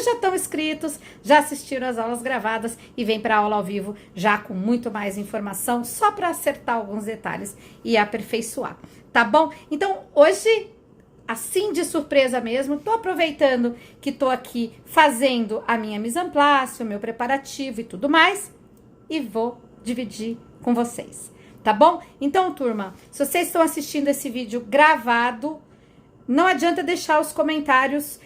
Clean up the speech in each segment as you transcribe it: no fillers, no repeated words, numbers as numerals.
já estão inscritos, já assistiram as aulas gravadas e vem para a aula ao vivo já com muito mais informação, só para acertar alguns detalhes e aperfeiçoar, tá bom? Então, hoje, assim de surpresa mesmo, tô aproveitando que tô aqui fazendo a minha mise en place, o meu preparativo e tudo mais, e vou dividir com vocês, tá bom? Então, turma, se vocês estão assistindo esse vídeo gravado, não adianta deixar os comentários.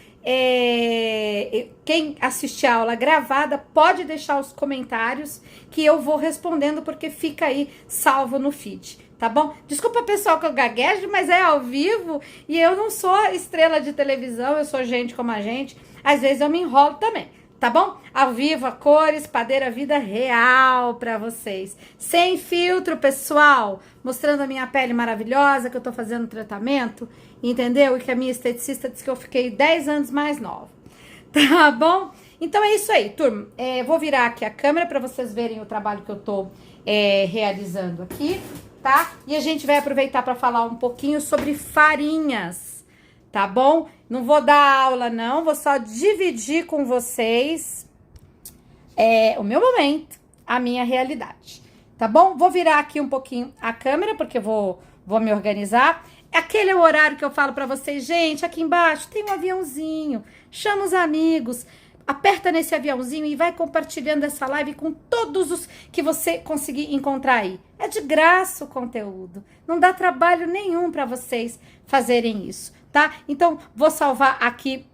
Quem assistir a aula gravada pode deixar os comentários que eu vou respondendo, porque fica aí salvo no feed, tá bom? Desculpa, pessoal, que eu gaguejo, mas é ao vivo e eu não sou estrela de televisão, eu sou gente como a gente, às vezes eu me enrolo também, tá bom? Ao vivo, a cores, padeira, vida real pra vocês. Sem filtro, pessoal. Mostrando a minha pele maravilhosa, que eu tô fazendo tratamento, entendeu? E que a minha esteticista disse que eu fiquei 10 anos mais nova. Tá bom? Então é isso aí, turma. Vou virar aqui a câmera pra vocês verem o trabalho que eu tô realizando aqui, tá? E a gente vai aproveitar pra falar um pouquinho sobre farinhas, tá bom? Não vou dar aula, não. Vou só dividir com vocês o meu momento, a minha realidade, tá bom? Vou virar aqui um pouquinho a câmera, porque vou me organizar. Aquele é o horário que eu falo pra vocês, gente, aqui embaixo tem um aviãozinho, chama os amigos, aperta nesse aviãozinho e vai compartilhando essa live com todos os que você conseguir encontrar aí. É de graça o conteúdo, não dá trabalho nenhum pra vocês fazerem isso, tá? Então, vou salvar aqui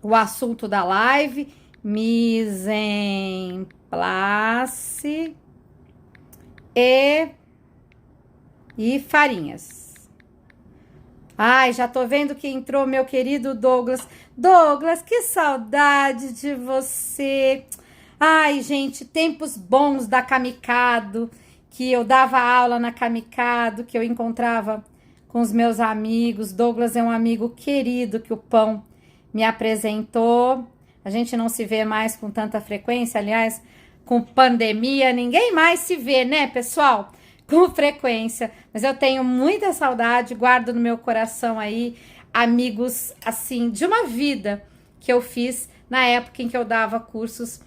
o assunto da live, mise en place e farinhas. Ai, já tô vendo que entrou meu querido Douglas. Douglas, que saudade de você. Ai, gente, tempos bons da Kamikado, que eu dava aula na Kamikado, que eu encontrava com os meus amigos. Douglas é um amigo querido que o Pão me apresentou. A gente não se vê mais com tanta frequência, aliás, com pandemia, ninguém mais se vê, né, pessoal? Com frequência, mas eu tenho muita saudade, guardo no meu coração aí amigos, assim, de uma vida que eu fiz na época em que eu dava cursos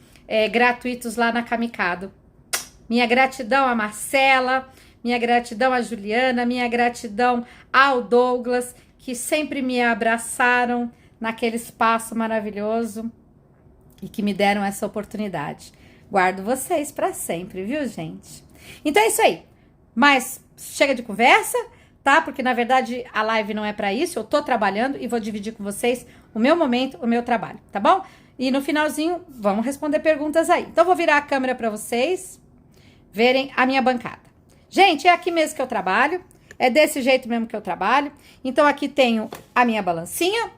gratuitos lá na Kamikado. Minha gratidão a Marcela, minha gratidão a Juliana, minha gratidão ao Douglas, que sempre me abraçaram naquele espaço maravilhoso e que me deram essa oportunidade. Guardo vocês para sempre, viu, gente? Então é isso aí. Mas chega de conversa, tá? Porque, na verdade, a live não é para isso. Eu tô trabalhando e vou dividir com vocês o meu momento, o meu trabalho, tá bom? E no finalzinho, vamos responder perguntas aí. Então, vou virar a câmera para vocês verem a minha bancada. Gente, é aqui mesmo que eu trabalho. É desse jeito mesmo que eu trabalho. Então, aqui tenho a minha balancinha.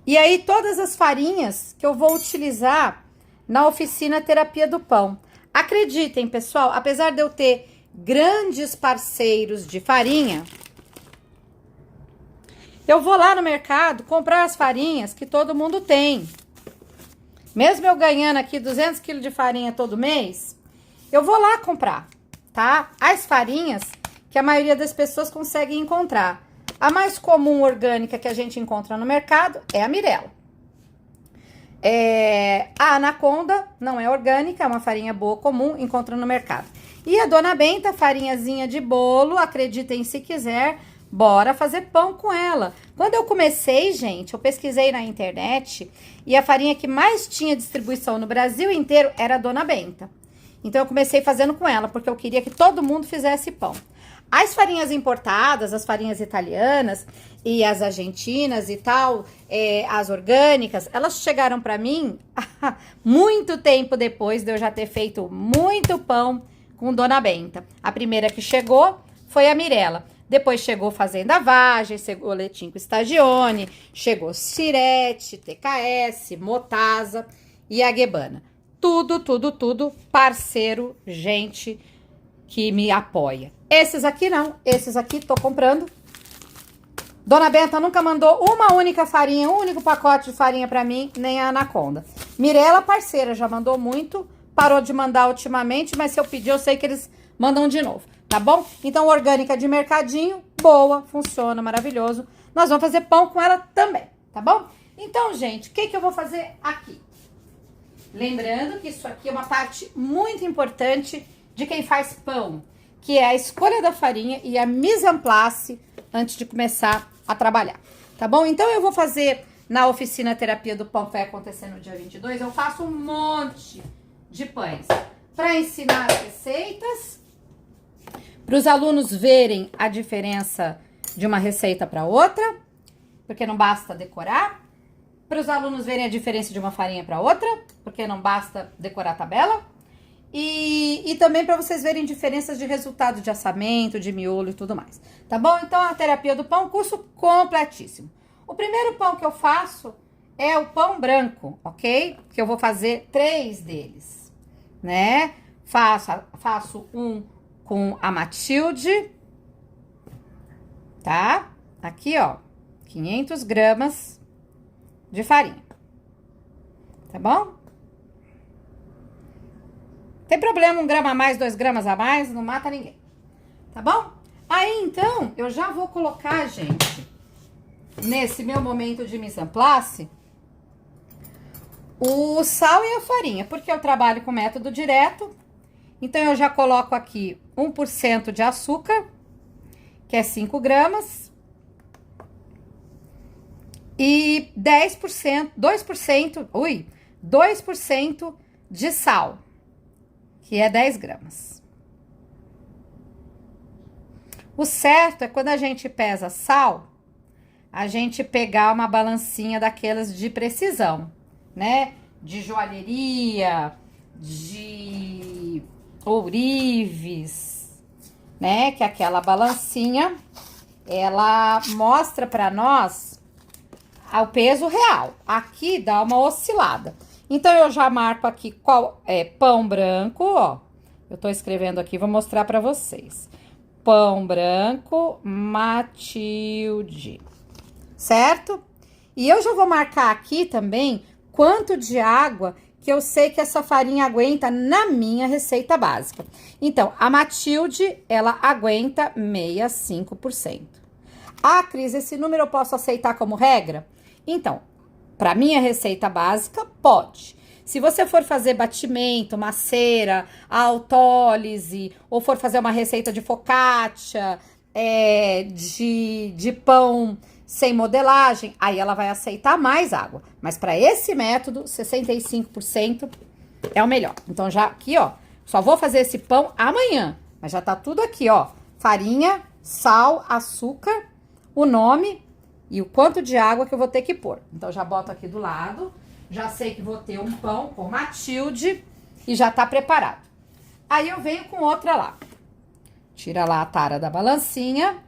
E aí, todas as farinhas que eu vou utilizar na oficina Terapia do Pão. Acreditem, pessoal, apesar de eu ter grandes parceiros de farinha, eu vou lá no mercado comprar as farinhas que todo mundo tem. Mesmo eu ganhando aqui 200 quilos de farinha todo mês, eu vou lá comprar, tá? As farinhas que a maioria das pessoas consegue encontrar. A mais comum orgânica que a gente encontra no mercado é a Mirella. A Anaconda não é orgânica, é uma farinha boa, comum, encontra no mercado. E a Dona Benta, farinhazinha de bolo, acreditem se quiser, bora fazer pão com ela. Quando eu comecei, gente, eu pesquisei na internet e a farinha que mais tinha distribuição no Brasil inteiro era a Dona Benta. Então eu comecei fazendo com ela, porque eu queria que todo mundo fizesse pão. As farinhas importadas, as farinhas italianas e as argentinas e tal, as orgânicas, elas chegaram para mim muito tempo depois de eu já ter feito muito pão com Dona Benta. A primeira que chegou foi a Mirella. Depois chegou Fazenda Vagem, chegou Letinco Stagione, chegou Sirete, TKS, Motasa e a Guebana. Tudo parceiro, gente que me apoia. Esses aqui não, esses aqui tô comprando. Dona Benta nunca mandou uma única farinha, um único pacote de farinha pra mim, nem a Anaconda. Mirella, parceira, já mandou muito, parou de mandar ultimamente, mas se eu pedir, eu sei que eles mandam de novo, tá bom? Então, orgânica de mercadinho, boa, funciona, maravilhoso. Nós vamos fazer pão com ela também, tá bom? Então, gente, o que eu vou fazer aqui? Lembrando que isso aqui é uma parte muito importante de quem faz pão, que é a escolha da farinha e a mise en place antes de começar a trabalhar, tá bom? Então, eu vou fazer na oficina Terapia do Pão, que vai acontecer no dia 22, eu faço um monte de pães para ensinar as receitas, para os alunos verem a diferença de uma receita para outra, porque não basta decorar, para os alunos verem a diferença de uma farinha para outra, porque não basta decorar a tabela, e também para vocês verem diferenças de resultado de assamento, de miolo e tudo mais, tá bom? Então, a Terapia do Pão, curso completíssimo. O primeiro pão que eu faço é o pão branco, ok? Que eu vou fazer 3 deles, né? Faço um com a Matilde, tá? Aqui, ó, 500 gramas de farinha, tá bom? Tem problema, 1 grama a mais, 2 gramas a mais, não mata ninguém, tá bom? Aí, então, eu já vou colocar, gente, nesse meu momento de mise en place, o sal e a farinha, porque eu trabalho com método direto. Então, eu já coloco aqui 1% de açúcar, que é 5 gramas, e 2% de sal, que é 10 gramas. O certo é quando a gente pesa sal, a gente pegar uma balancinha daquelas de precisão, né? De joalheria, de ourives, né? Que aquela balancinha, ela mostra para nós o peso real. Aqui dá uma oscilada. Então, eu já marco aqui qual é pão branco, ó. Eu tô escrevendo aqui, vou mostrar para vocês. Pão branco, Matilde. Certo? E eu já vou marcar aqui também quanto de água que eu sei que essa farinha aguenta na minha receita básica. Então, a Matilde, ela aguenta 65%. Ah, Cris, esse número eu posso aceitar como regra? Então, para minha receita básica, pode. Se você for fazer batimento, macera, autólise, ou for fazer uma receita de focaccia, de pão sem modelagem, aí ela vai aceitar mais água. Mas para esse método, 65% é o melhor. Então, já aqui, ó, só vou fazer esse pão amanhã. Mas já tá tudo aqui, ó. Farinha, sal, açúcar, o nome e o quanto de água que eu vou ter que pôr. Então, já boto aqui do lado. Já sei que vou ter um pão com Matilde e já tá preparado. Aí, eu venho com outra lá. Tira lá a tara da balancinha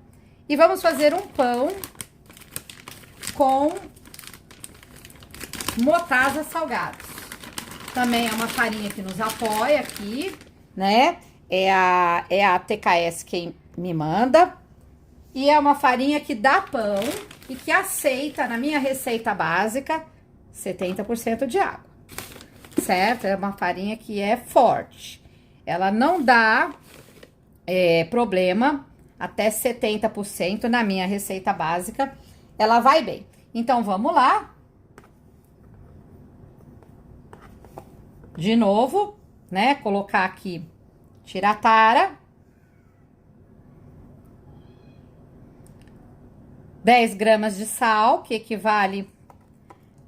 e vamos fazer um pão com Motazes Salgados. Também é uma farinha que nos apoia aqui, né? É a TKS quem me manda. E é uma farinha que dá pão e que aceita, na minha receita básica, 70% de água. Certo? É uma farinha que é forte. Ela não dá problema até 70% na minha receita básica. Ela vai bem. Então, vamos lá. De novo, né? Colocar aqui, tirar a tara. 10 gramas de sal, que equivale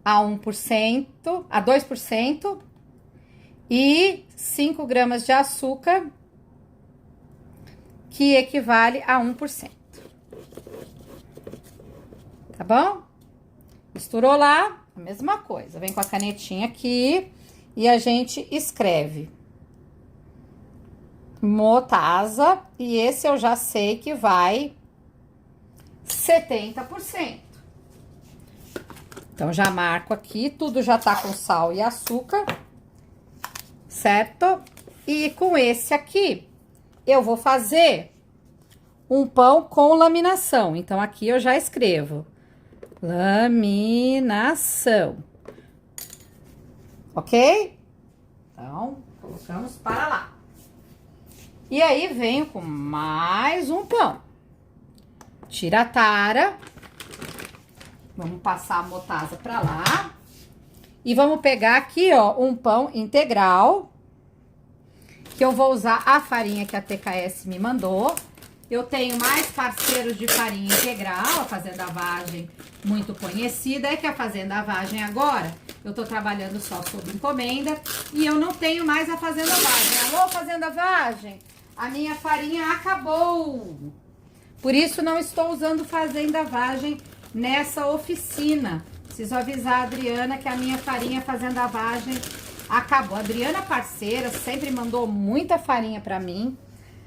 a 1%, a 2%. E 5 gramas de açúcar, que equivale a 1%. Tá bom? Misturou lá, a mesma coisa. Vem com a canetinha aqui e a gente escreve Motazes, e esse eu já sei que vai 70%. Então, já marco aqui, tudo já tá com sal e açúcar, certo? E com esse aqui, eu vou fazer um pão com laminação. Então, aqui eu já escrevo laminação. Ok? Então, colocamos para lá. E aí, venho com mais um pão. Tira a tara. Vamos passar a motazza pra lá. E vamos pegar aqui, ó, um pão integral. Que eu vou usar a farinha que a TKS me mandou. Eu tenho mais parceiros de farinha integral, a Fazenda Vagem, muito conhecida. É que a Fazenda Vagem agora, eu tô trabalhando só sob encomenda. E eu não tenho mais a Fazenda Vagem. Alô, Fazenda Vagem? A minha farinha acabou. Por isso, não estou usando Fazenda Vagem nessa oficina. Preciso avisar a Adriana que a minha farinha Fazenda Vagem acabou. A Adriana, parceira, sempre mandou muita farinha pra mim.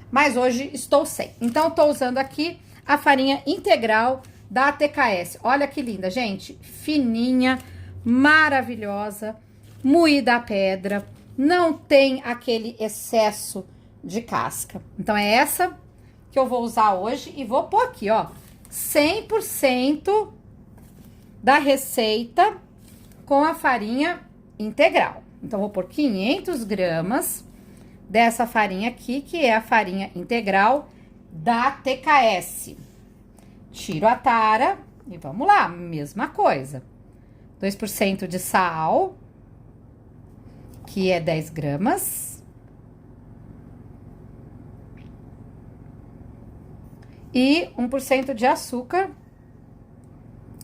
Mas hoje estou sem. Então, estou usando aqui a farinha integral da TKS. Olha que linda, gente. Fininha, maravilhosa, moída à pedra. Não tem aquele excesso de casca. Então, é essa que eu vou usar hoje. E vou pôr aqui, ó, 100% da receita com a farinha integral. Então, vou pôr 500 gramas dessa farinha aqui, que é a farinha integral da TKS. Tiro a tara e vamos lá, mesma coisa. 2% de sal, que é 10 gramas. E 1% de açúcar,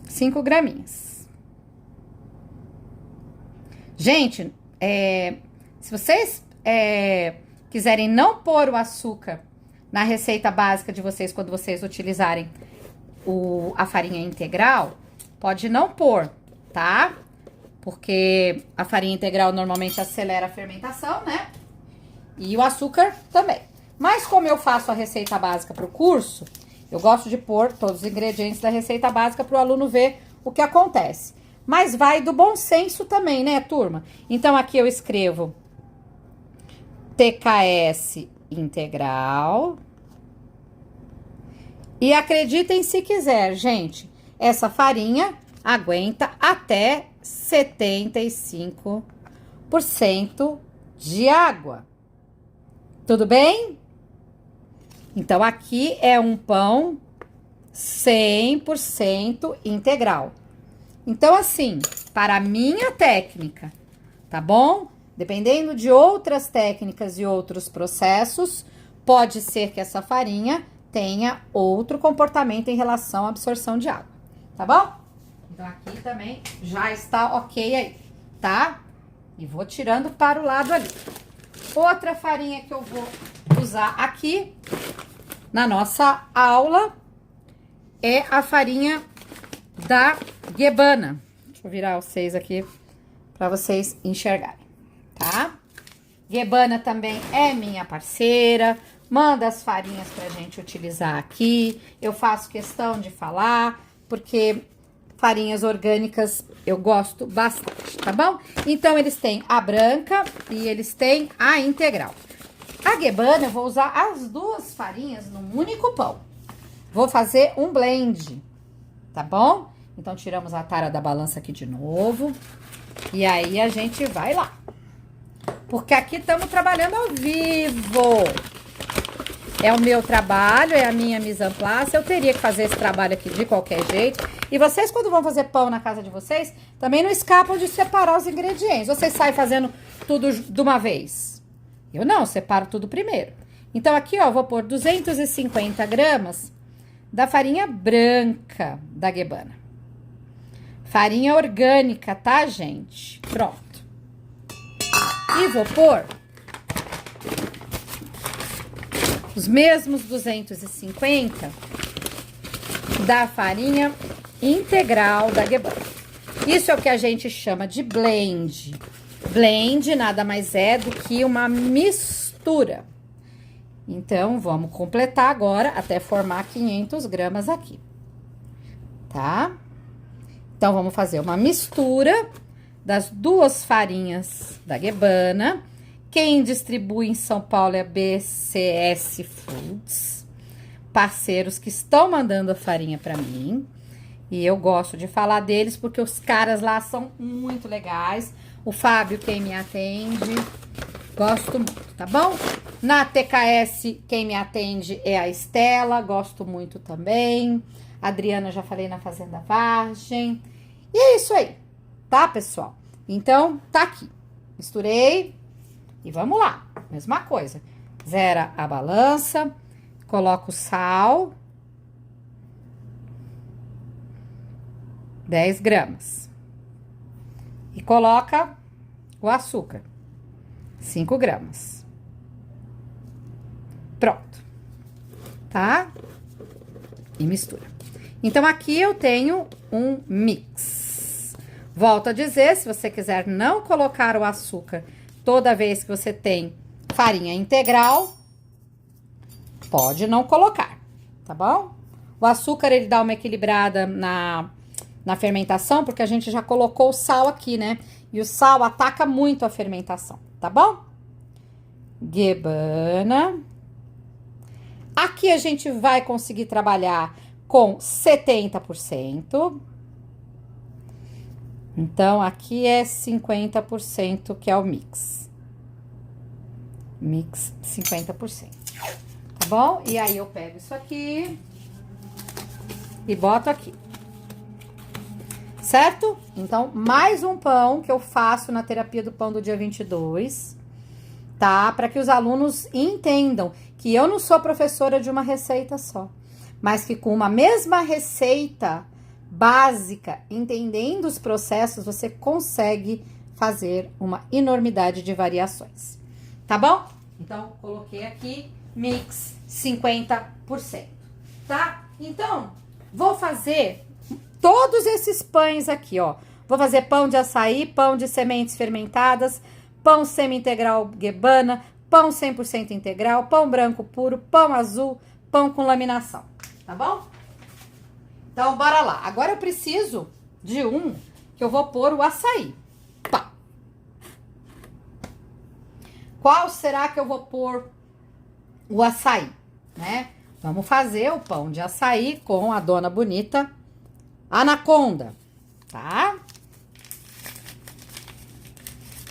5 graminhas. Gente, se vocês quiserem não pôr o açúcar na receita básica de vocês, quando vocês utilizarem a farinha integral, pode não pôr, tá? Porque a farinha integral normalmente acelera a fermentação, né? E o açúcar também. Mas como eu faço a receita básica para o curso, eu gosto de pôr todos os ingredientes da receita básica para o aluno ver o que acontece. Mas vai do bom senso também, né, turma? Então, aqui eu escrevo TKS integral. E acreditem se quiser, gente, essa farinha aguenta até 75% de água. Tudo bem? Então, aqui é um pão 100% integral. Então, assim, para a minha técnica, tá bom? Dependendo de outras técnicas e outros processos, pode ser que essa farinha tenha outro comportamento em relação à absorção de água, tá bom? Então, aqui também já está ok aí, tá? E vou tirando para o lado ali. Outra farinha que eu vou usar aqui na nossa aula é a farinha da Guebana. Deixa eu virar vocês aqui para vocês enxergarem, tá? Guebana também é minha parceira, manda as farinhas pra gente utilizar aqui. Eu faço questão de falar, porque farinhas orgânicas eu gosto bastante, tá bom? Então, eles têm a branca e eles têm a integral. A Guebana, eu vou usar as duas farinhas num único pão. Vou fazer um blend, tá bom? Então, tiramos a tara da balança aqui de novo. E aí, a gente vai lá. Porque aqui estamos trabalhando ao vivo. É o meu trabalho, é a minha mise en place. Eu teria que fazer esse trabalho aqui de qualquer jeito. E vocês, quando vão fazer pão na casa de vocês, também não escapam de separar os ingredientes. Vocês saem fazendo tudo de uma vez. Eu não, separo tudo primeiro. Então, aqui, ó, vou pôr 250 gramas da farinha branca da Guebana. Farinha orgânica, tá, gente? Pronto. E vou pôr os mesmos 250 da farinha integral da Guebana. Isso é o que a gente chama de blend. Blend nada mais é do que uma mistura. Então, vamos completar agora até formar 500 gramas aqui, tá? Então, vamos fazer uma mistura das duas farinhas da Guebana. Quem distribui em São Paulo é a BCS Foods, parceiros que estão mandando a farinha para mim. E eu gosto de falar deles porque os caras lá são muito legais. O Fábio, quem me atende, gosto muito, tá bom? Na TKS, quem me atende é a Estela, gosto muito também. A Adriana já falei na Fazenda Vargem. E é isso aí, tá, pessoal? Então, tá aqui. Misturei e vamos lá. Mesma coisa. Zera a balança, coloca o sal. 10 gramas. E coloca o açúcar. 5 gramas. Pronto. Tá? E mistura. Então, aqui eu tenho um mix. Volto a dizer, se você quiser não colocar o açúcar toda vez que você tem farinha integral, pode não colocar, tá bom? O açúcar, ele dá uma equilibrada na fermentação, porque a gente já colocou o sal aqui, né? E o sal ataca muito a fermentação, tá bom? Guebana. Aqui a gente vai conseguir trabalhar com 70%. Então, aqui é 50% que é o mix. Mix 50%. Tá bom? E aí, eu pego isso aqui e boto aqui. Certo? Então, mais um pão que eu faço na terapia do pão do dia 22, tá? Para que os alunos entendam que eu não sou professora de uma receita só, mas que com uma mesma receita básica, entendendo os processos, você consegue fazer uma enormidade de variações. Tá bom? Então, coloquei aqui mix 50%, tá? Então, vou fazer todos esses pães aqui, ó. Vou fazer pão de açaí, pão de sementes fermentadas, pão semi-integral guebana, pão 100% integral, pão branco puro, pão azul, pão com laminação, tá bom? Então, bora lá. Agora eu preciso de um que eu vou pôr o açaí. Tá. Qual será que eu vou pôr o açaí, né? Vamos fazer o pão de açaí com a dona bonita Anaconda, tá?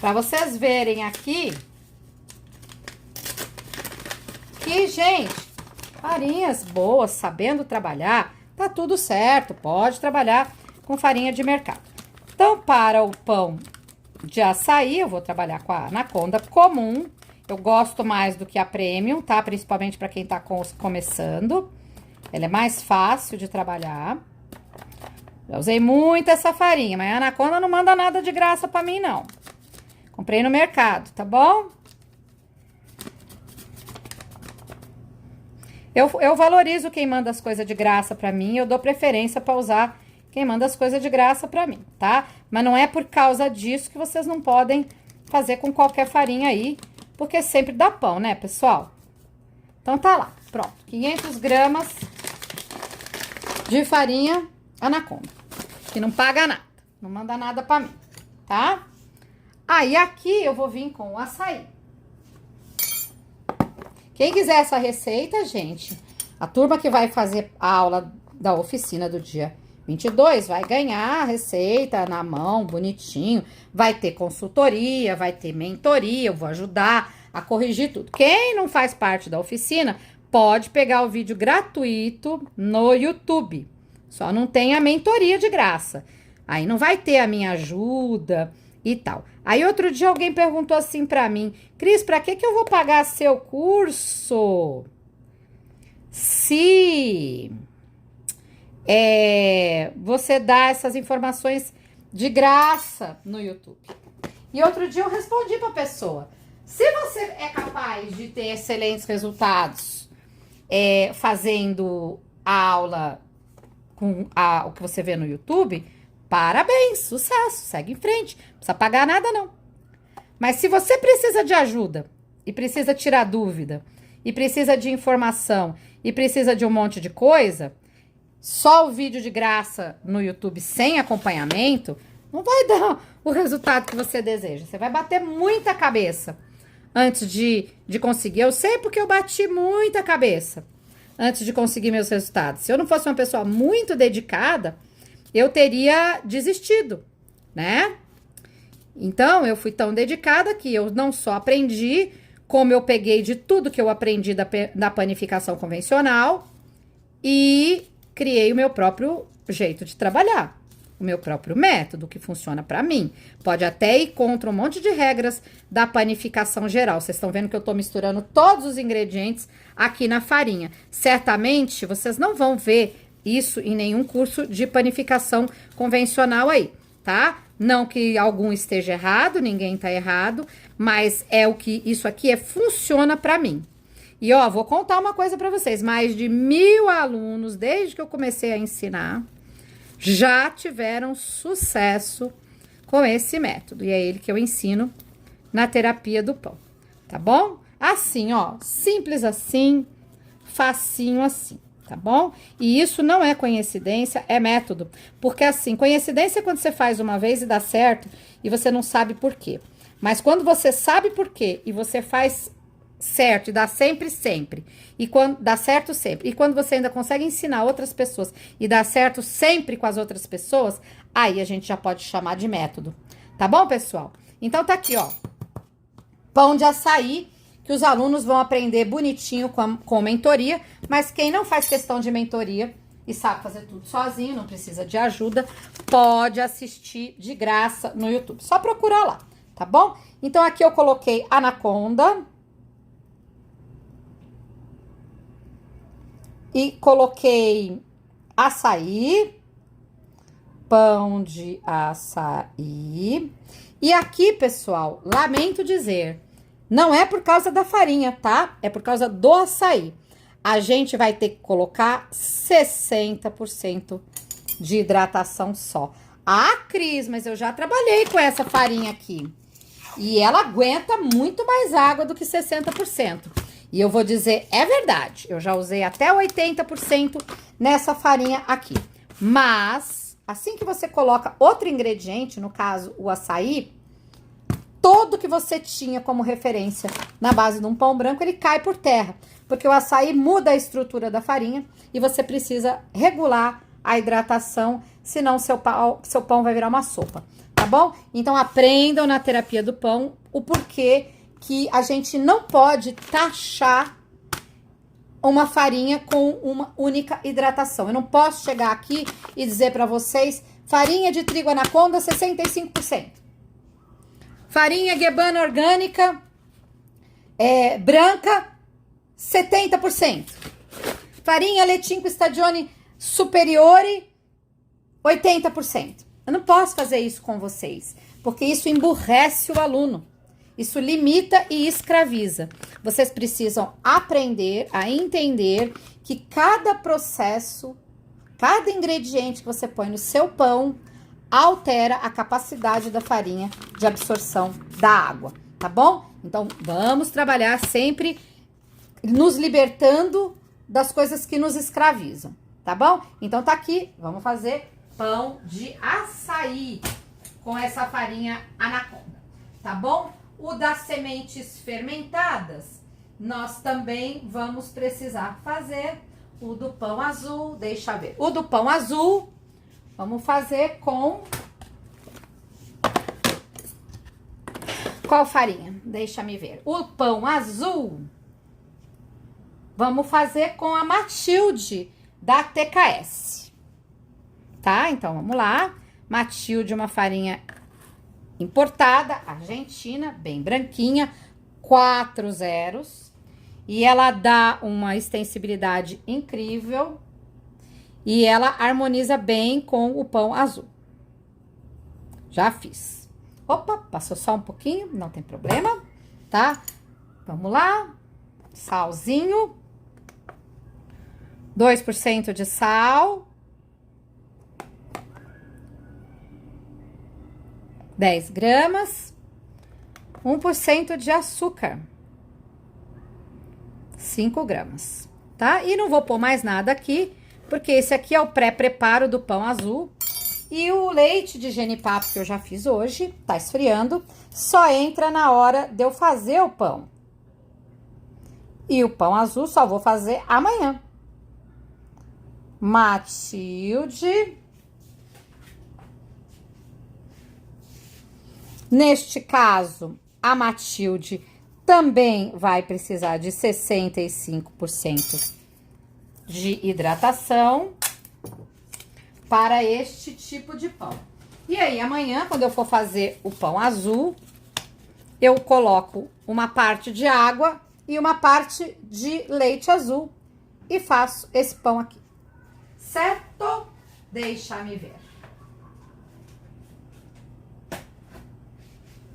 Pra vocês verem aqui que, gente, farinhas boas, sabendo trabalhar, tá tudo certo, pode trabalhar com farinha de mercado. Então, para o pão de açaí, eu vou trabalhar com a Anaconda comum. Eu gosto mais do que a Premium, tá? Principalmente para quem tá começando. Ela é mais fácil de trabalhar. Já usei muito essa farinha, mas a Anaconda não manda nada de graça pra mim, não. Comprei no mercado, tá bom? Eu valorizo quem manda as coisas de graça pra mim, eu dou preferência pra usar quem manda as coisas de graça pra mim, tá? Mas não é por causa disso que vocês não podem fazer com qualquer farinha aí, porque sempre dá pão, né, pessoal? Então, tá lá, pronto. 500 gramas de farinha Anaconda, que não paga nada, não manda nada pra mim, tá? Aí, aqui eu vou vir com o açaí. Quem quiser essa receita, gente, a turma que vai fazer a aula da oficina do dia 22 vai ganhar a receita na mão, bonitinho. Vai ter consultoria, vai ter mentoria, eu vou ajudar a corrigir tudo. Quem não faz parte da oficina, pode pegar o vídeo gratuito no YouTube. Só não tem a mentoria de graça. Aí não vai ter a minha ajuda e tal. Aí outro dia alguém perguntou assim pra mim: Cris, pra que eu vou pagar seu curso se você dá essas informações de graça no YouTube? E outro dia eu respondi pra pessoa: se você é capaz de ter excelentes resultados fazendo a aula com o que você vê no YouTube, parabéns, sucesso, segue em frente, não precisa pagar nada não. Mas se você precisa de ajuda, e precisa tirar dúvida, e precisa de informação, e precisa de um monte de coisa, só o vídeo de graça no YouTube sem acompanhamento não vai dar o resultado que você deseja. Você vai bater muita cabeça antes de conseguir. Eu sei porque eu bati muita cabeça antes de conseguir meus resultados. Se eu não fosse uma pessoa muito dedicada, eu teria desistido, né? Então, eu fui tão dedicada que eu não só aprendi, como eu peguei de tudo que eu aprendi da panificação convencional e criei o meu próprio jeito de trabalhar, o meu próprio método que funciona para mim. Pode até ir contra um monte de regras da panificação geral. Vocês estão vendo que eu tô misturando todos os ingredientes aqui na farinha. Certamente vocês não vão ver isso em nenhum curso de panificação convencional aí, tá? Não que algum esteja errado, ninguém tá errado, mas é o que isso aqui funciona para mim. E ó, vou contar uma coisa para vocês, mais de 1000 alunos, desde que eu comecei a ensinar, já tiveram sucesso com esse método. E é ele que eu ensino na terapia do pão, tá bom? Assim, ó, simples assim, facinho assim, tá bom? E isso não é coincidência, é método. Porque assim, coincidência é quando você faz uma vez e dá certo e você não sabe por quê. Mas quando você sabe por quê e você faz certo e dá sempre, e quando dá certo sempre, e quando você ainda consegue ensinar outras pessoas e dá certo sempre com as outras pessoas, aí a gente já pode chamar de método, tá bom, pessoal? Então tá aqui, ó, pão de açaí, que os alunos vão aprender bonitinho com mentoria, mas quem não faz questão de mentoria e sabe fazer tudo sozinho, não precisa de ajuda, pode assistir de graça no YouTube, só procurar lá, tá bom? Então aqui eu coloquei anaconda, e coloquei açaí, pão de açaí. E aqui, pessoal, lamento dizer, não é por causa da farinha, tá? É por causa do açaí. A gente vai ter que colocar 60% de hidratação só. Ah, Cris, mas eu já trabalhei com essa farinha aqui. E ela aguenta muito mais água do que 60%. E eu vou dizer, é verdade, eu já usei até 80% nessa farinha aqui. Mas, assim que você coloca outro ingrediente, no caso o açaí, todo que você tinha como referência na base de um pão branco, ele cai por terra. Porque o açaí muda a estrutura da farinha e você precisa regular a hidratação, senão seu pão vai virar uma sopa, tá bom? Então, aprendam na terapia do pão o porquê que a gente não pode taxar uma farinha com uma única hidratação. Eu não posso chegar aqui e dizer para vocês, farinha de trigo anaconda, 65%. Farinha guebana orgânica, branca, 70%. Farinha Letinco Stadione Superiore, 80%. Eu não posso fazer isso com vocês, porque isso emburrece o aluno. Isso limita e escraviza. Vocês precisam aprender a entender que cada processo, cada ingrediente que você põe no seu pão, altera a capacidade da farinha de absorção da água, tá bom? Então, vamos trabalhar sempre nos libertando das coisas que nos escravizam, tá bom? Então, tá aqui, vamos fazer pão de açaí com essa farinha anaconda, tá bom? O das sementes fermentadas, nós também vamos precisar fazer. O do pão azul, deixa eu ver. O do pão azul, vamos fazer com... Qual farinha? Deixa me ver. O pão azul, vamos fazer com a Matilde, da TKS. Tá? Então, vamos lá. Matilde, uma farinha importada, argentina, bem branquinha, 4 zeros. E ela dá uma extensibilidade incrível. E ela harmoniza bem com o pão azul. Já fiz. Opa, passou só um pouquinho, não tem problema, tá? Vamos lá. Salzinho. 2% de sal. 10 gramas, 1% de açúcar, 5 gramas, tá? E não vou pôr mais nada aqui, porque esse aqui é o pré-preparo do pão azul. E o leite de genipapo que eu já fiz hoje, tá esfriando, só entra na hora de eu fazer o pão. E o pão azul só vou fazer amanhã. Matilde. Neste caso, a Matilde também vai precisar de 65% de hidratação. para este tipo de pão. E aí, amanhã, quando eu for fazer o pão azul, eu coloco uma parte de água e uma parte de leite azul e faço esse pão aqui. Certo? Deixa-me ver.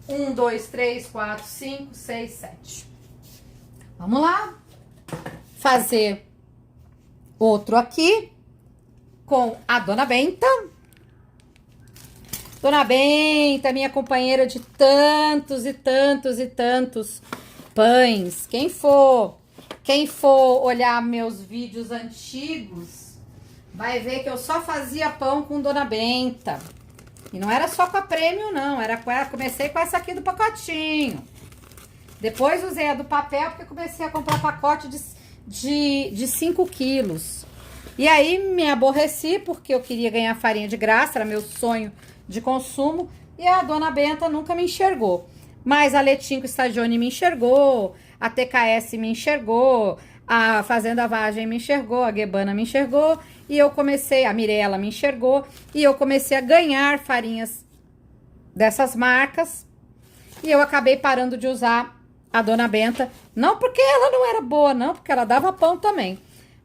1, 2, 3, 4, 5, 6, 7. Vamos lá. Fazer outro aqui com a Dona Benta. Dona Benta, minha companheira de tantos e tantos e tantos pães. Quem for olhar meus vídeos antigos, vai ver que eu só fazia pão com Dona Benta. E não era só com a Prêmio, não. Comecei com essa aqui do pacotinho. Depois usei a do papel, porque comecei a comprar pacote de 5 quilos. E aí me aborreci, porque eu queria ganhar farinha de graça, era meu sonho de consumo. E a Dona Benta nunca me enxergou. Mas a Letinco Stagione me enxergou, a TKS me enxergou, a Fazenda Vagem me enxergou, a Guebana me enxergou. E eu comecei, a Mirella me enxergou, e eu comecei a ganhar farinhas dessas marcas. E eu acabei parando de usar a Dona Benta, não porque ela não era boa, não, porque ela dava pão também.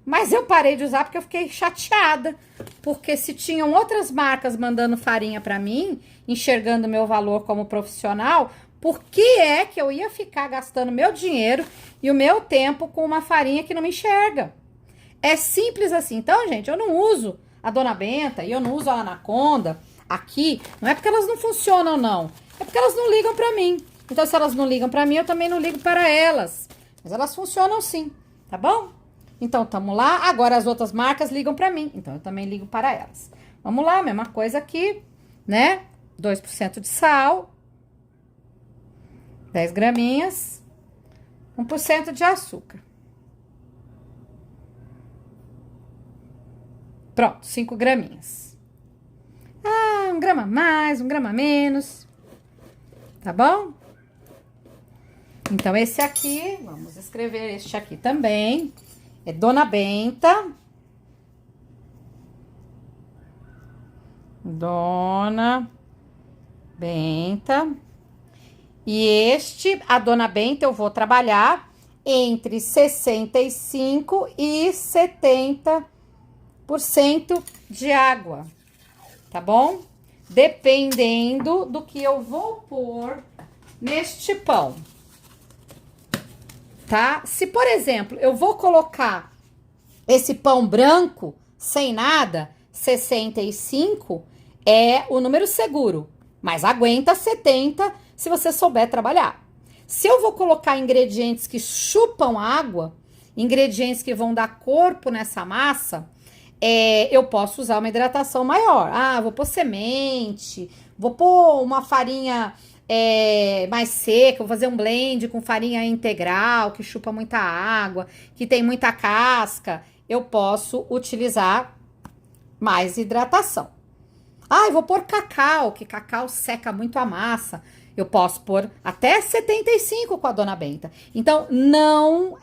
Mas eu parei de usar porque eu fiquei chateada, porque se tinham outras marcas mandando farinha pra mim, enxergando meu valor como profissional, por que é que eu ia ficar gastando meu dinheiro e o meu tempo com uma farinha que não me enxerga? É simples assim. Então, gente, eu não uso a Dona Benta e eu não uso a Anaconda aqui, não é porque elas não funcionam, não. É porque elas não ligam pra mim. Então, se elas não ligam pra mim, eu também não ligo para elas. Mas elas funcionam sim, tá bom? Então, tamo lá. Agora, as outras marcas ligam pra mim. Então, eu também ligo para elas. Vamos lá, mesma coisa aqui, né? 2% de sal. 10 graminhas. 1% de açúcar. Pronto, 5 graminhas. Ah, 1 grama a mais, 1 grama a menos. Tá bom? Então, esse aqui, vamos escrever este aqui também. É Dona Benta. Dona Benta. E este, a Dona Benta, eu vou trabalhar entre 65 e 70% de água, tá bom? Dependendo do que eu vou pôr neste pão, tá? Se, por exemplo, eu vou colocar esse pão branco, sem nada, 65 é o número seguro, mas aguenta 70 se você souber trabalhar. Se eu vou colocar ingredientes que chupam água, ingredientes que vão dar corpo nessa massa, eu posso usar uma hidratação maior. Ah, vou pôr semente, vou pôr uma farinha mais seca, vou fazer um blend com farinha integral, que chupa muita água, que tem muita casca. Eu posso utilizar mais hidratação. Ah, eu vou pôr cacau, que cacau seca muito a massa. Eu posso pôr até 75 com a Dona Benta. Então, não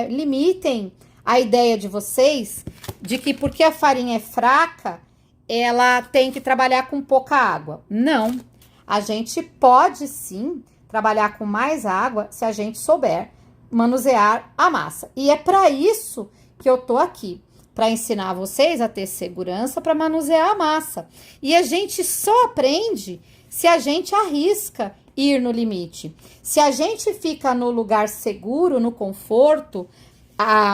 limitem a ideia de vocês de que porque a farinha é fraca, ela tem que trabalhar com pouca água. Não. A gente pode sim trabalhar com mais água se a gente souber manusear a massa. E é para isso que eu tô aqui, para ensinar vocês a ter segurança para manusear a massa. E a gente só aprende se a gente arrisca ir no limite. Se a gente fica no lugar seguro, no conforto,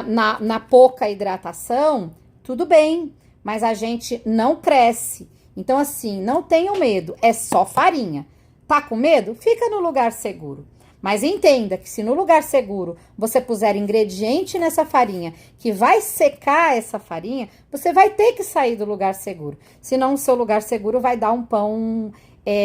na pouca hidratação, tudo bem, mas a gente não cresce. Então, assim, não tenham medo, é só farinha. Tá com medo? Fica no lugar seguro. Mas entenda que se no lugar seguro você puser ingrediente nessa farinha que vai secar essa farinha, você vai ter que sair do lugar seguro. Senão o seu lugar seguro vai dar um pão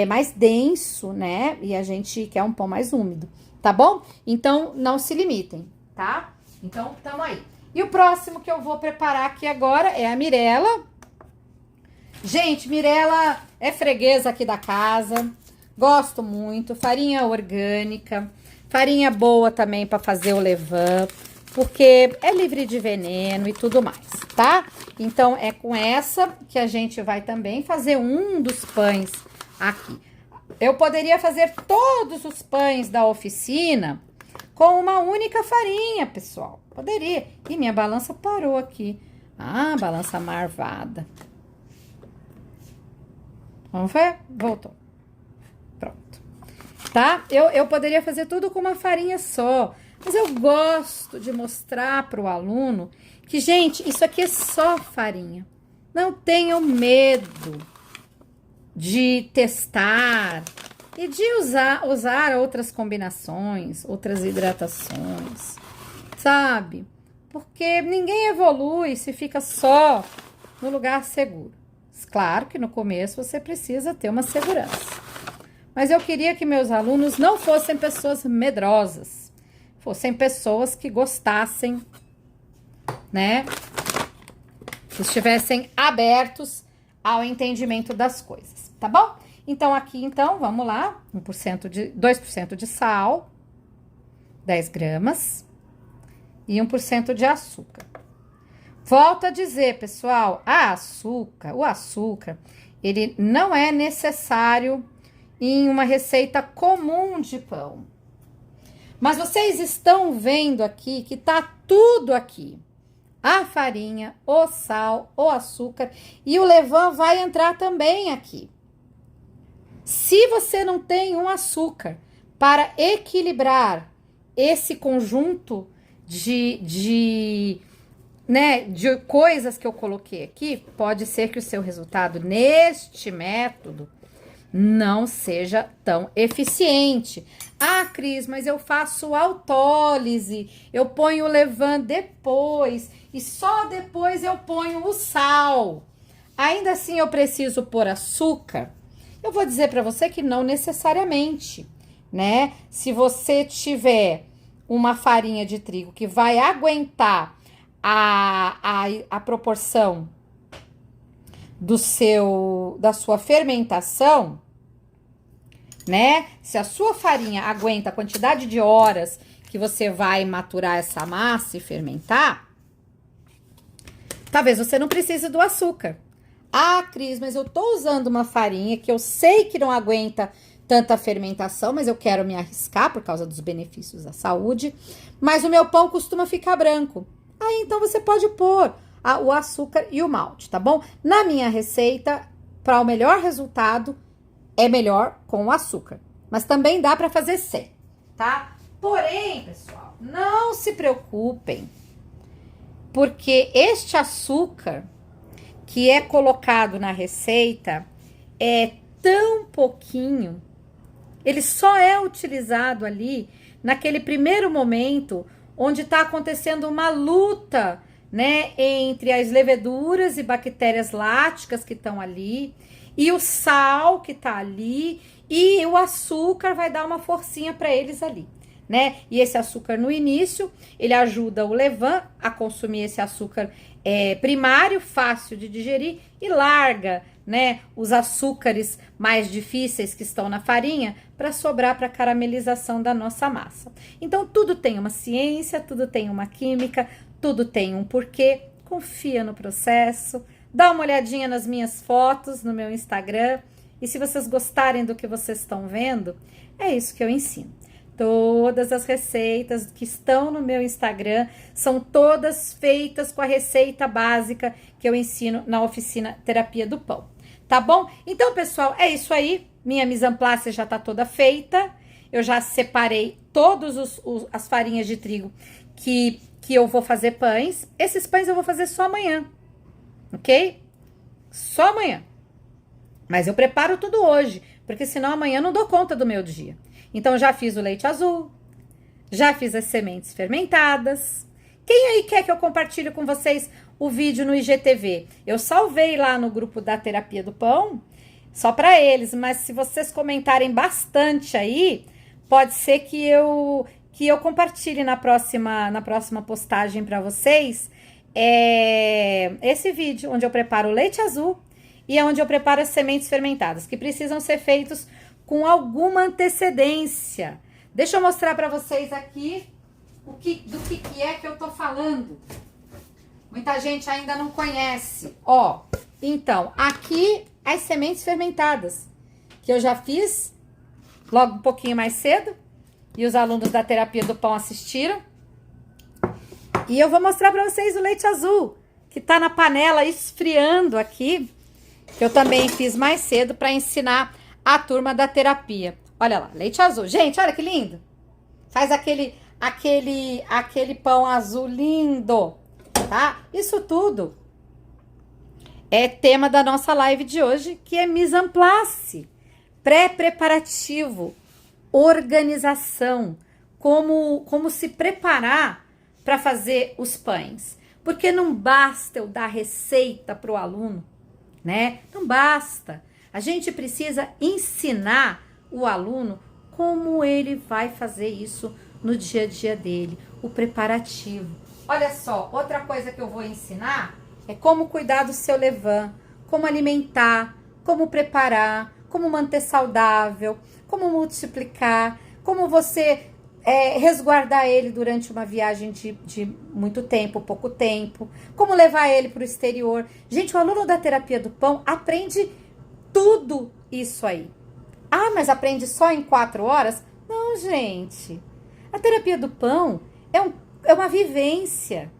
mais denso, né? E a gente quer um pão mais úmido, tá bom? Então, não se limitem, tá? Então, tamo aí. E o próximo que eu vou preparar aqui agora é a Mirella. Gente, Mirella é freguesa aqui da casa. Gosto muito. Farinha orgânica. Farinha boa também para fazer o levain. porque é livre de veneno e tudo mais, tá? Então, é com essa que a gente vai também fazer um dos pães aqui. Eu poderia fazer todos os pães da oficina com uma única farinha, pessoal. Poderia. E minha balança parou aqui. Ah, balança marvada. Vamos ver? Voltou. Pronto. Tá? Eu poderia fazer tudo com uma farinha só. Mas eu gosto de mostrar para o aluno que, gente, isso aqui é só farinha. Não tenham medo de testar e de usar outras combinações, outras hidratações, sabe? Porque ninguém evolui se fica só no lugar seguro. Claro que no começo você precisa ter uma segurança. Mas eu queria que meus alunos não fossem pessoas medrosas, fossem pessoas que gostassem, né? Que estivessem abertos ao entendimento das coisas, tá bom? Então, aqui, então, vamos lá, 2% de sal, 10 gramas e 1% de açúcar. Volto a dizer, pessoal, o açúcar, ele não é necessário em uma receita comum de pão. Mas vocês estão vendo aqui que tá tudo aqui. A farinha, o sal, o açúcar e o levain vai entrar também aqui. Se você não tem um açúcar para equilibrar esse conjunto de coisas que eu coloquei aqui, pode ser que o seu resultado neste método não seja tão eficiente. Ah, Cris, mas eu faço autólise, eu ponho o levain depois e só depois eu ponho o sal. Ainda assim eu preciso pôr açúcar? Eu vou dizer para você que não necessariamente, né? Se você tiver uma farinha de trigo que vai aguentar a proporção da sua fermentação, né? Se a sua farinha aguenta a quantidade de horas que você vai maturar essa massa e fermentar, talvez você não precise do açúcar. Ah, Cris, mas eu tô usando uma farinha que eu sei que não aguenta tanta fermentação, mas eu quero me arriscar por causa dos benefícios da saúde, mas o meu pão costuma ficar branco. Aí, então, você pode pôr o açúcar e o malte, tá bom? Na minha receita, para o melhor resultado, é melhor com o açúcar. Mas também dá para fazer sem, tá? Porém, pessoal, não se preocupem, porque este açúcar que é colocado na receita é tão pouquinho, ele só é utilizado ali naquele primeiro momento onde está acontecendo uma luta, né, entre as leveduras e bactérias láticas que estão ali e o sal que tá ali e o açúcar vai dar uma forcinha para eles ali, né? E esse açúcar no início, ele ajuda o levain a consumir esse açúcar primário, fácil de digerir e larga, né, os açúcares mais difíceis que estão na farinha para sobrar para caramelização da nossa massa. Então, tudo tem uma ciência, tudo tem uma química, tudo tem um porquê. Confia no processo, dá uma olhadinha nas minhas fotos no meu Instagram e se vocês gostarem do que vocês estão vendo, é isso que eu ensino. Todas as receitas que estão no meu Instagram são todas feitas com a receita básica que eu ensino na oficina Terapia do Pão, tá bom? Então, pessoal, é isso aí. Minha mise en place já tá toda feita. Eu já separei todas as farinhas de trigo que eu vou fazer pães. Esses pães eu vou fazer só amanhã, ok? Só amanhã. Mas eu preparo tudo hoje, porque senão amanhã eu não dou conta do meu dia. Então, já fiz o leite azul, já fiz as sementes fermentadas. Quem aí quer que eu compartilhe com vocês o vídeo no IGTV? Eu salvei lá no grupo da Terapia do Pão, só para eles, mas se vocês comentarem bastante aí, pode ser que eu compartilhe na próxima postagem para vocês esse vídeo, onde eu preparo o leite azul e é onde eu preparo as sementes fermentadas, que precisam ser feitos com alguma antecedência. Deixa eu mostrar para vocês aqui do que é que eu tô falando. Muita gente ainda não conhece. Ó, então, aqui as sementes fermentadas, que eu já fiz logo um pouquinho mais cedo, e os alunos da terapia do pão assistiram. E eu vou mostrar para vocês o leite azul, que tá na panela esfriando aqui, que eu também fiz mais cedo para ensinar a turma da terapia. Olha lá, leite azul. Gente, olha que lindo. Faz aquele pão azul lindo, tá? Isso tudo é tema da nossa live de hoje, que é mise en place, pré-preparativo, organização, como se preparar para fazer os pães. Porque não basta eu dar receita para o aluno, né? Não basta. A gente precisa ensinar o aluno como ele vai fazer isso no dia a dia dele, o preparativo. Olha só, outra coisa que eu vou ensinar é como cuidar do seu levain, como alimentar, como preparar, como manter saudável, como multiplicar, como você resguardar ele durante uma viagem de muito tempo, pouco tempo, como levar ele para o exterior. Gente, o aluno da terapia do pão aprende tudo isso aí. Ah, mas aprende só em 4 horas? Não, gente. A terapia do pão é uma vivência.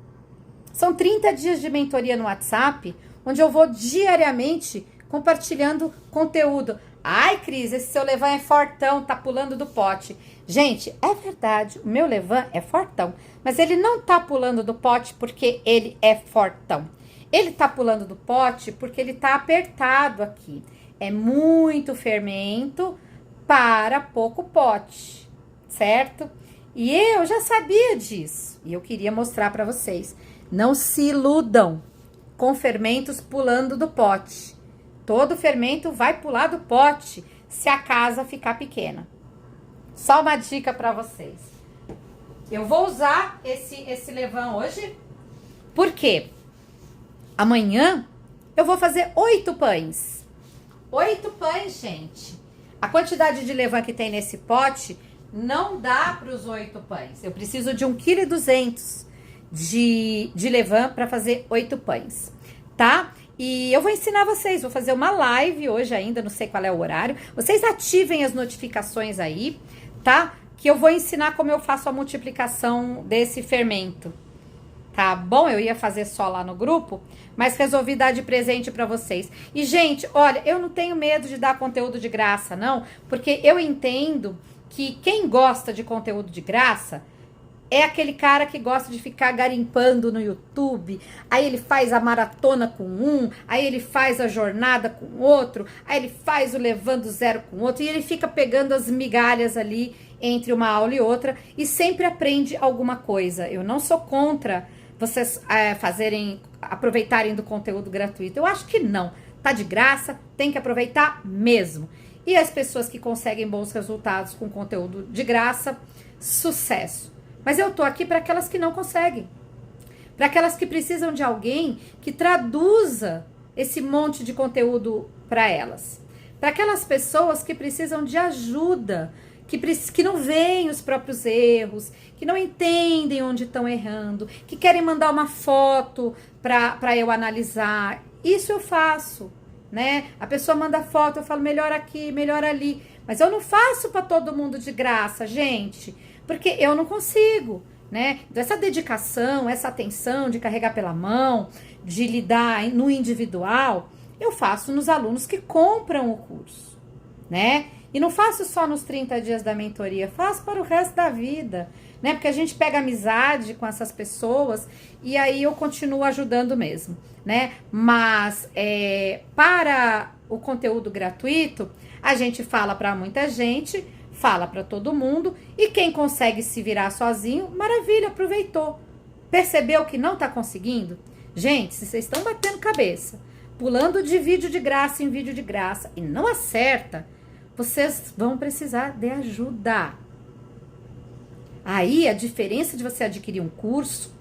São 30 dias de mentoria no WhatsApp, onde eu vou diariamente compartilhando conteúdo. Ai, Cris, esse seu levain é fortão, tá pulando do pote. Gente, é verdade, o meu levain é fortão, mas ele não tá pulando do pote porque ele é fortão. Ele tá pulando do pote porque ele tá apertado aqui. É muito fermento para pouco pote, certo? E eu já sabia disso e eu queria mostrar para vocês. Não se iludam com fermentos pulando do pote. Todo fermento vai pular do pote se a casa ficar pequena. Só uma dica para vocês. Eu vou usar esse levain hoje, porque amanhã eu vou fazer 8 pães. 8 pães, gente. A quantidade de levain que tem nesse pote não dá para os 8 pães. Eu preciso de 1,2 kg de levain para fazer 8 pães, tá? E eu vou ensinar vocês, vou fazer uma live hoje ainda, não sei qual é o horário. Vocês ativem as notificações aí, tá? Que eu vou ensinar como eu faço a multiplicação desse fermento. Tá bom? Eu ia fazer só lá no grupo, mas resolvi dar de presente pra vocês. E, gente, olha, eu não tenho medo de dar conteúdo de graça, não, porque eu entendo que quem gosta de conteúdo de graça é aquele cara que gosta de ficar garimpando no YouTube, aí ele faz a maratona com um, aí ele faz a jornada com outro, aí ele faz o levando zero com outro, e ele fica pegando as migalhas ali entre uma aula e outra, e sempre aprende alguma coisa. Eu não sou contra vocês aproveitarem do conteúdo gratuito. Eu acho que não. Tá de graça, tem que aproveitar mesmo. E as pessoas que conseguem bons resultados com conteúdo de graça, sucesso. Mas eu tô aqui para aquelas que não conseguem. Para aquelas que precisam de alguém que traduza esse monte de conteúdo para elas. Para aquelas pessoas que precisam de ajuda, que não veem os próprios erros, que não entendem onde estão errando, que querem mandar uma foto para eu analisar. Isso eu faço, né? A pessoa manda foto, eu falo melhor aqui, melhor ali. Mas eu não faço para todo mundo de graça, gente, porque eu não consigo, né? Então, essa dedicação, essa atenção de carregar pela mão, de lidar no individual, eu faço nos alunos que compram o curso, né? E não faço só nos 30 dias da mentoria, faço para o resto da vida, né? Porque a gente pega amizade com essas pessoas e aí eu continuo ajudando mesmo, né? Mas para o conteúdo gratuito, a gente fala para muita gente, fala para todo mundo, e quem consegue se virar sozinho, maravilha, aproveitou. Percebeu que não tá conseguindo? Gente, se vocês estão batendo cabeça, pulando de vídeo de graça em vídeo de graça e não acerta, vocês vão precisar de ajuda. Aí a diferença de você adquirir um curso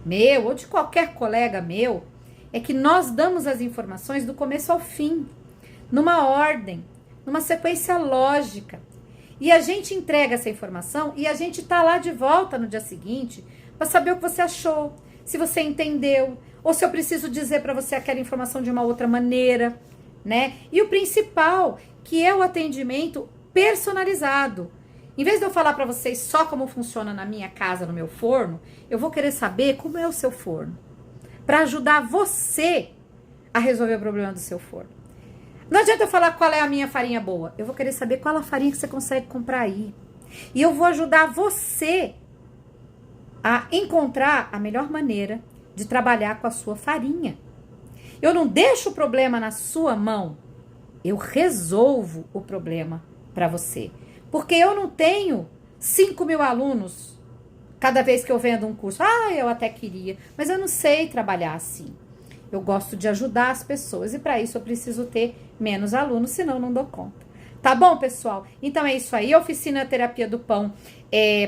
meu ou de qualquer colega meu é que nós damos as informações do começo ao fim, numa ordem, numa sequência lógica. E a gente entrega essa informação e a gente tá lá de volta no dia seguinte para saber o que você achou, se você entendeu, ou se eu preciso dizer para você aquela informação de uma outra maneira, né? E o principal, que é o atendimento personalizado. Em vez de eu falar para vocês só como funciona na minha casa, no meu forno, eu vou querer saber como é o seu forno, para ajudar você a resolver o problema do seu forno. Não adianta eu falar qual é a minha farinha boa. Eu vou querer saber qual é a farinha que você consegue comprar aí. E eu vou ajudar você a encontrar a melhor maneira de trabalhar com a sua farinha. Eu não deixo o problema na sua mão. Eu resolvo o problema para você. Porque eu não tenho 5.000 alunos cada vez que eu vendo um curso. Ah, eu até queria, mas eu não sei trabalhar assim. Eu gosto de ajudar as pessoas e para isso eu preciso ter menos alunos, senão não dou conta. Tá bom, pessoal? Então é isso aí. A oficina Terapia do Pão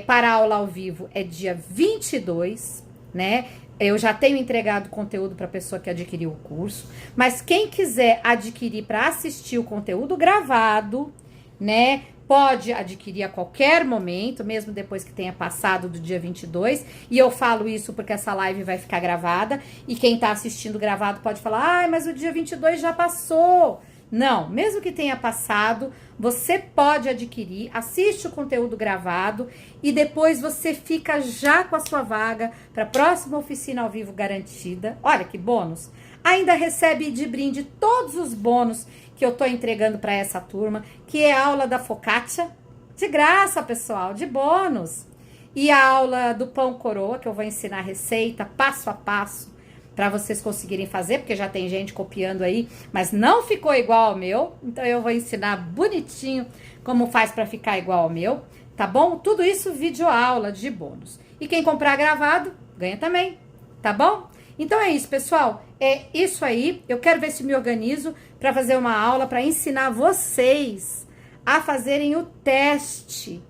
para aula ao vivo é dia 22, né? Eu já tenho entregado conteúdo para a pessoa que adquiriu o curso, mas quem quiser adquirir para assistir o conteúdo gravado, né? Pode adquirir a qualquer momento, mesmo depois que tenha passado do dia 22. E eu falo isso porque essa live vai ficar gravada. E quem tá assistindo gravado pode falar, ai, mas o dia 22 já passou. Não, mesmo que tenha passado, você pode adquirir, assiste o conteúdo gravado e depois você fica já com a sua vaga para a próxima oficina ao vivo garantida. Olha que bônus! Ainda recebe de brinde todos os bônus que eu tô entregando para essa turma, que é a aula da focaccia, de graça, pessoal, de bônus. E a aula do pão coroa, que eu vou ensinar a receita passo a passo para vocês conseguirem fazer, porque já tem gente copiando aí, mas não ficou igual ao meu. Então eu vou ensinar bonitinho como faz para ficar igual ao meu, tá bom? Tudo isso videoaula de bônus. E quem comprar gravado, ganha também, tá bom? Então é isso, pessoal. É isso aí. Eu quero ver se me organizo para fazer uma aula para ensinar vocês a fazerem o teste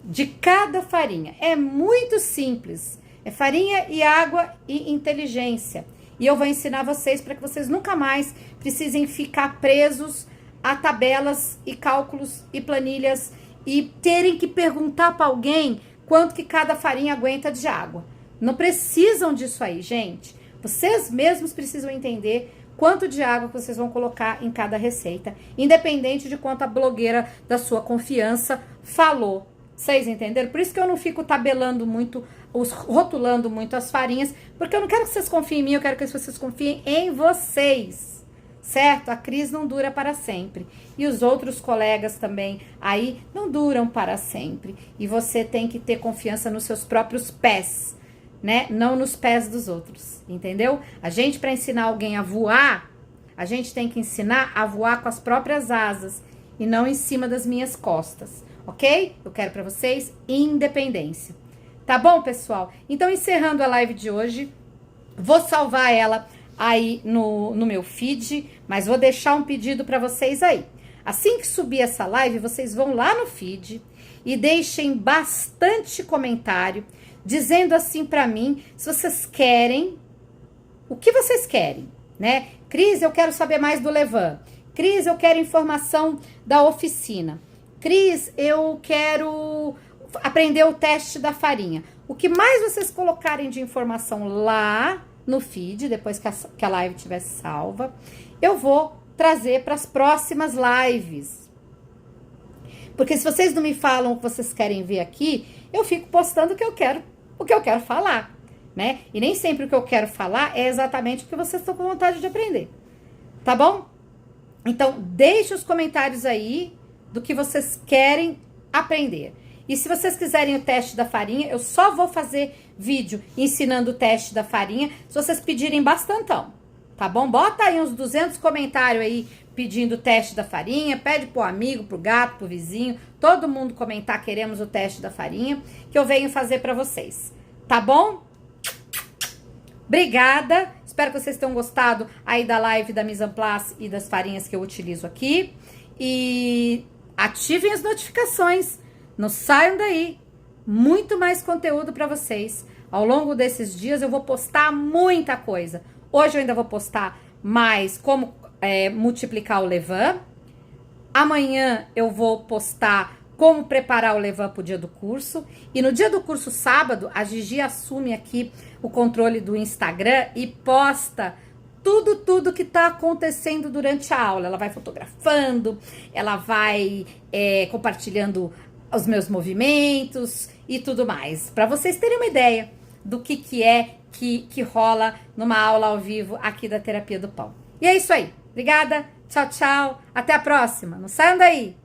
de cada farinha. É muito simples. É farinha e água e inteligência. E eu vou ensinar vocês para que vocês nunca mais precisem ficar presos a tabelas e cálculos e planilhas e terem que perguntar para alguém quanto que cada farinha aguenta de água. Não precisam disso aí, gente. Vocês mesmos precisam entender quanto de água que vocês vão colocar em cada receita, independente de quanto a blogueira da sua confiança falou. Vocês entenderam? Por isso que eu não fico tabelando muito, rotulando muito as farinhas, porque eu não quero que vocês confiem em mim, eu quero que vocês confiem em vocês, certo? A Cris não dura para sempre. E os outros colegas também aí não duram para sempre. E você tem que ter confiança nos seus próprios pés, né? Não nos pés dos outros, entendeu? A gente, para ensinar alguém a voar, a gente tem que ensinar a voar com as próprias asas e não em cima das minhas costas, ok? Eu quero para vocês independência. Tá bom, pessoal? Então, encerrando a live de hoje, vou salvar ela aí no meu feed, mas vou deixar um pedido para vocês aí. Assim que subir essa live, vocês vão lá no feed e deixem bastante comentário dizendo assim pra mim, se vocês querem, o que vocês querem, né? Cris, eu quero saber mais do Levan. Cris, eu quero informação da oficina. Cris, eu quero aprender o teste da farinha. O que mais vocês colocarem de informação lá no feed, depois que a live estiver salva, eu vou trazer para as próximas lives. Porque se vocês não me falam o que vocês querem ver aqui, eu fico postando o que eu quero falar, né? E nem sempre o que eu quero falar é exatamente o que vocês estão com vontade de aprender, tá bom? Então, deixe os comentários aí do que vocês querem aprender. E se vocês quiserem o teste da farinha, eu só vou fazer vídeo ensinando o teste da farinha se vocês pedirem bastantão, tá bom? Bota aí uns 200 comentários aí pedindo o teste da farinha, pede pro amigo, pro gato, pro vizinho, todo mundo comentar queremos o teste da farinha, que eu venho fazer pra vocês, tá bom? Obrigada, espero que vocês tenham gostado aí da live da Mise en Place e das farinhas que eu utilizo aqui, e ativem as notificações, não saiam daí, muito mais conteúdo pra vocês. Ao longo desses dias eu vou postar muita coisa, hoje eu ainda vou postar mais como multiplicar o levain. Amanhã eu vou postar como preparar o Levan para o dia do curso. E no dia do curso, sábado, a Gigi assume aqui o controle do Instagram e posta tudo que tá acontecendo durante a aula. Ela vai fotografando, ela vai compartilhando os meus movimentos e tudo mais. Para vocês terem uma ideia do que é que rola numa aula ao vivo aqui da Terapia do Pão. E é isso aí. Obrigada. Tchau, tchau. Até a próxima. Não saiam daí.